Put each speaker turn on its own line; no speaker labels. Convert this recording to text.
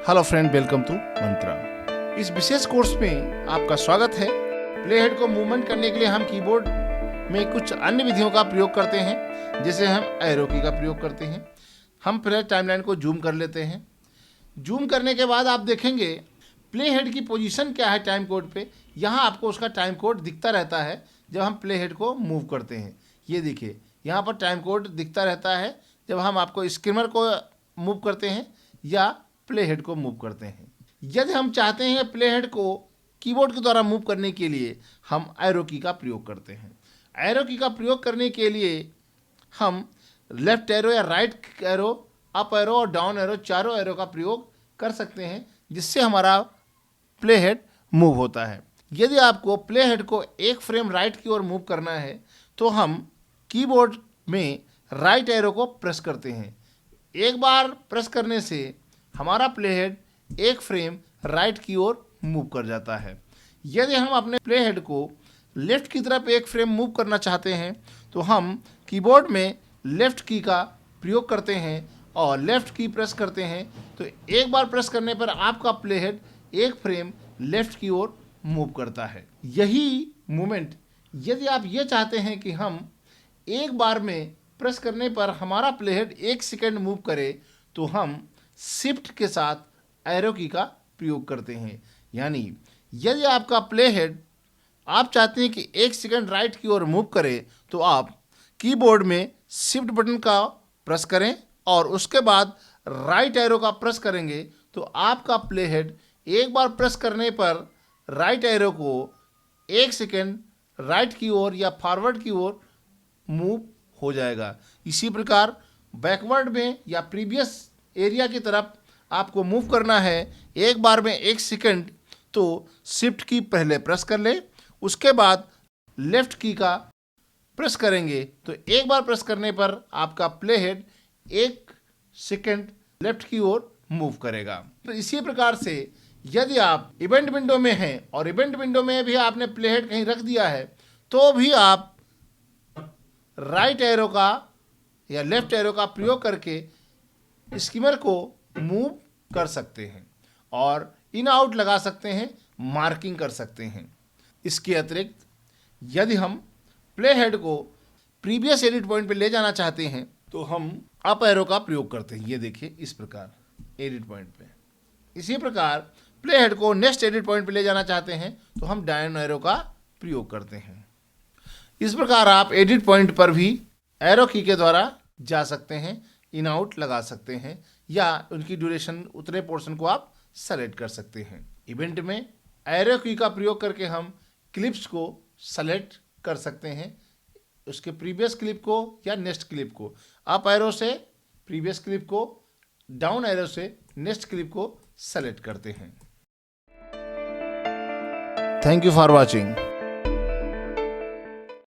Hello friend, welcome to मंत्रा। इस विशेष course में आपका स्वागत है। प्ले हेड को मूवमेंट करने के लिए हम कीबोर्ड में कुछ अन्य विधियों का प्रयोग करते हैं, जैसे हम एरो की का प्रयोग करते हैं। हम पहले टाइमलाइन को जूम कर लेते हैं। जूम करने के बाद आप देखेंगे प्ले हेड की पोजीशन क्या है टाइम कोड पे। यहाँ आपको उसका टाइम कोड दिखता रहता है जब हम प्ले हेड को मूव करते हैं। ये देखिए, यहाँ पर टाइम कोड दिखता रहता है जब हम आपको स्क्रीमर को मूव करते हैं या प्ले हेड को मूव करते हैं। यदि हम चाहते हैं प्ले हेड को कीबोर्ड के द्वारा मूव करने के लिए हम एरो की का प्रयोग करते हैं। एरो की का प्रयोग करने के लिए हम लेफ्ट एरो या राइट एरो, अप एरो और डाउन एरो, चारों एरो का प्रयोग कर सकते हैं, जिससे हमारा प्ले हेड मूव होता है। यदि आपको प्ले हेड को एक फ्रेम राइट की ओर मूव करना है तो हम कीबोर्ड में राइट एरो को प्रेस करते हैं। एक बार प्रेस करने से हमारा प्ले हेड एक फ्रेम राइट की ओर मूव कर जाता है। यदि हम अपने प्ले हेड को लेफ्ट की तरफ एक फ्रेम मूव करना चाहते हैं तो हम कीबोर्ड में लेफ्ट की का प्रयोग करते हैं और लेफ्ट की प्रेस करते हैं। तो एक बार प्रेस करने पर आपका प्ले हेड एक फ्रेम लेफ्ट की ओर मूव करता है। यही मूवमेंट यदि आप ये चाहते हैं कि हम एक बार में प्रेस करने पर हमारा प्ले हेड एक सेकेंड मूव करे, तो हम शिफ्ट के साथ एरो की का प्रयोग करते हैं। यानी यदि आपका प्ले हेड आप चाहते हैं कि एक सेकंड राइट की ओर मूव करे, तो आप कीबोर्ड में शिफ्ट बटन का प्रेस करें और उसके बाद राइट एरो का प्रेस करेंगे, तो आपका प्ले हेड एक बार प्रेस करने पर राइट एरो को एक सेकंड राइट की ओर या फॉरवर्ड की ओर मूव हो जाएगा। इसी प्रकार बैकवर्ड में या प्रीवियस एरिया की तरफ आपको मूव करना है एक बार में एक सेकंड, तो शिफ्ट की पहले प्रेस कर ले, उसके बाद लेफ्ट की का प्रेस करेंगे। तो एक बार प्रेस करने पर आपका प्ले हेड एक सेकंड लेफ्ट की ओर मूव करेगा। तो इसी प्रकार से यदि आप इवेंट विंडो में हैं और इवेंट विंडो में भी आपने प्ले हेड कहीं रख दिया है, तो भी आप राइट एरो का या लेफ्ट एरो का प्रयोग करके स्कीमर को मूव कर सकते हैं और इन आउट लगा सकते हैं, मार्किंग कर सकते हैं। इसके अतिरिक्त यदि हम प्ले हेड को प्रीवियस एडिट पॉइंट पे ले जाना चाहते हैं तो हम अप एरो का प्रयोग करते हैं। ये देखिए, इस प्रकार एडिट पॉइंट पे। इसी प्रकार प्ले हेड को नेक्स्ट एडिट पॉइंट पे ले जाना चाहते हैं तो हम डाउन एरो का प्रयोग करते हैं। इस प्रकार आप एडिट पॉइंट पर भी एरो की के द्वारा जा सकते हैं, इन आउट लगा सकते हैं या उनकी ड्यूरेशन उतने पोर्शन को आप सेलेक्ट कर सकते हैं। इवेंट में एरो की का प्रयोग करके हम क्लिप्स को सेलेक्ट कर सकते हैं, उसके प्रीवियस क्लिप को या नेक्स्ट क्लिप को। अप एरो से प्रीवियस क्लिप को, डाउन एरो से नेक्स्ट क्लिप को सेलेक्ट करते हैं। Thank you for watching.